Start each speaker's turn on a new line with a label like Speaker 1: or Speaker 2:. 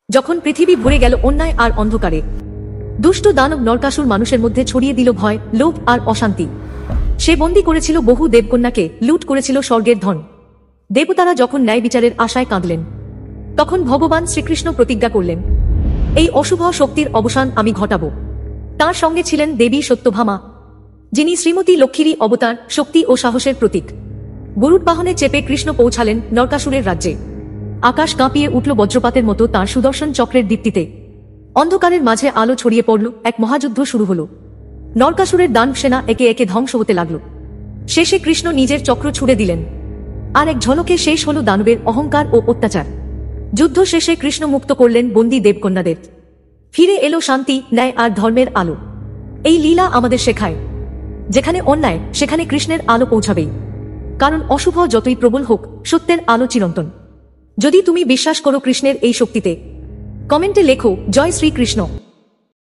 Speaker 1: যখন পৃথিবী ভরে গেল অন্যায় আর অন্ধকারে, দুষ্ট দানব নরকাসুর মানুষের মধ্যে ছড়িয়ে দিল ভয়, লোভ আর অশান্তি। সে বন্দী করেছিল বহু দেবকন্যাকে, লুট করেছিল স্বর্গের ধন। দেবতারা যখন ন্যায় বিচারের আশায় কাঁদলেন, তখন ভগবান শ্রীকৃষ্ণ প্রতিজ্ঞা করলেন, এই অশুভ শক্তির অবসান আমি ঘটাব। তার সঙ্গে ছিলেন দেবী সত্যভামা, যিনি শ্রীমতী লক্ষ্মীরই অবতার, শক্তি ও সাহসের প্রতীক। গরুড বাহনে চেপে কৃষ্ণ পৌঁছালেন নরকাসুরের রাজ্যে। আকাশ কাঁপিয়ে উঠল বজ্রপাতের মতো তার সুদর্শন চক্রের দীপ্তিতে। অন্ধকারের মাঝে আলো ছড়িয়ে পড়ল, এক মহাযুদ্ধ শুরু হল। নরকাসুরের দানব সেনা একে একে ধ্বংস হতে লাগল। শেষে কৃষ্ণ নিজের চক্র ছুড়ে দিলেন, আর এক ঝলকে শেষ হল দানবের অহংকার ও অত্যাচার। যুদ্ধ শেষে কৃষ্ণ মুক্ত করলেন বন্দী দেবকন্যাদের। ফিরে এলো শান্তি, ন্যায় আর ধর্মের আলো। এই লীলা আমাদের শেখায়, যেখানে অন্যায় সেখানে কৃষ্ণের আলো পৌঁছাবেই, কারণ অশুভ যতই প্রবল হোক, সত্যের আলো চিরন্তন। যদি তুমি বিশ্বাস করো কৃষ্ণের এই শক্তিতে, কমেন্টে লেখো জয় শ্রীকৃষ্ণ।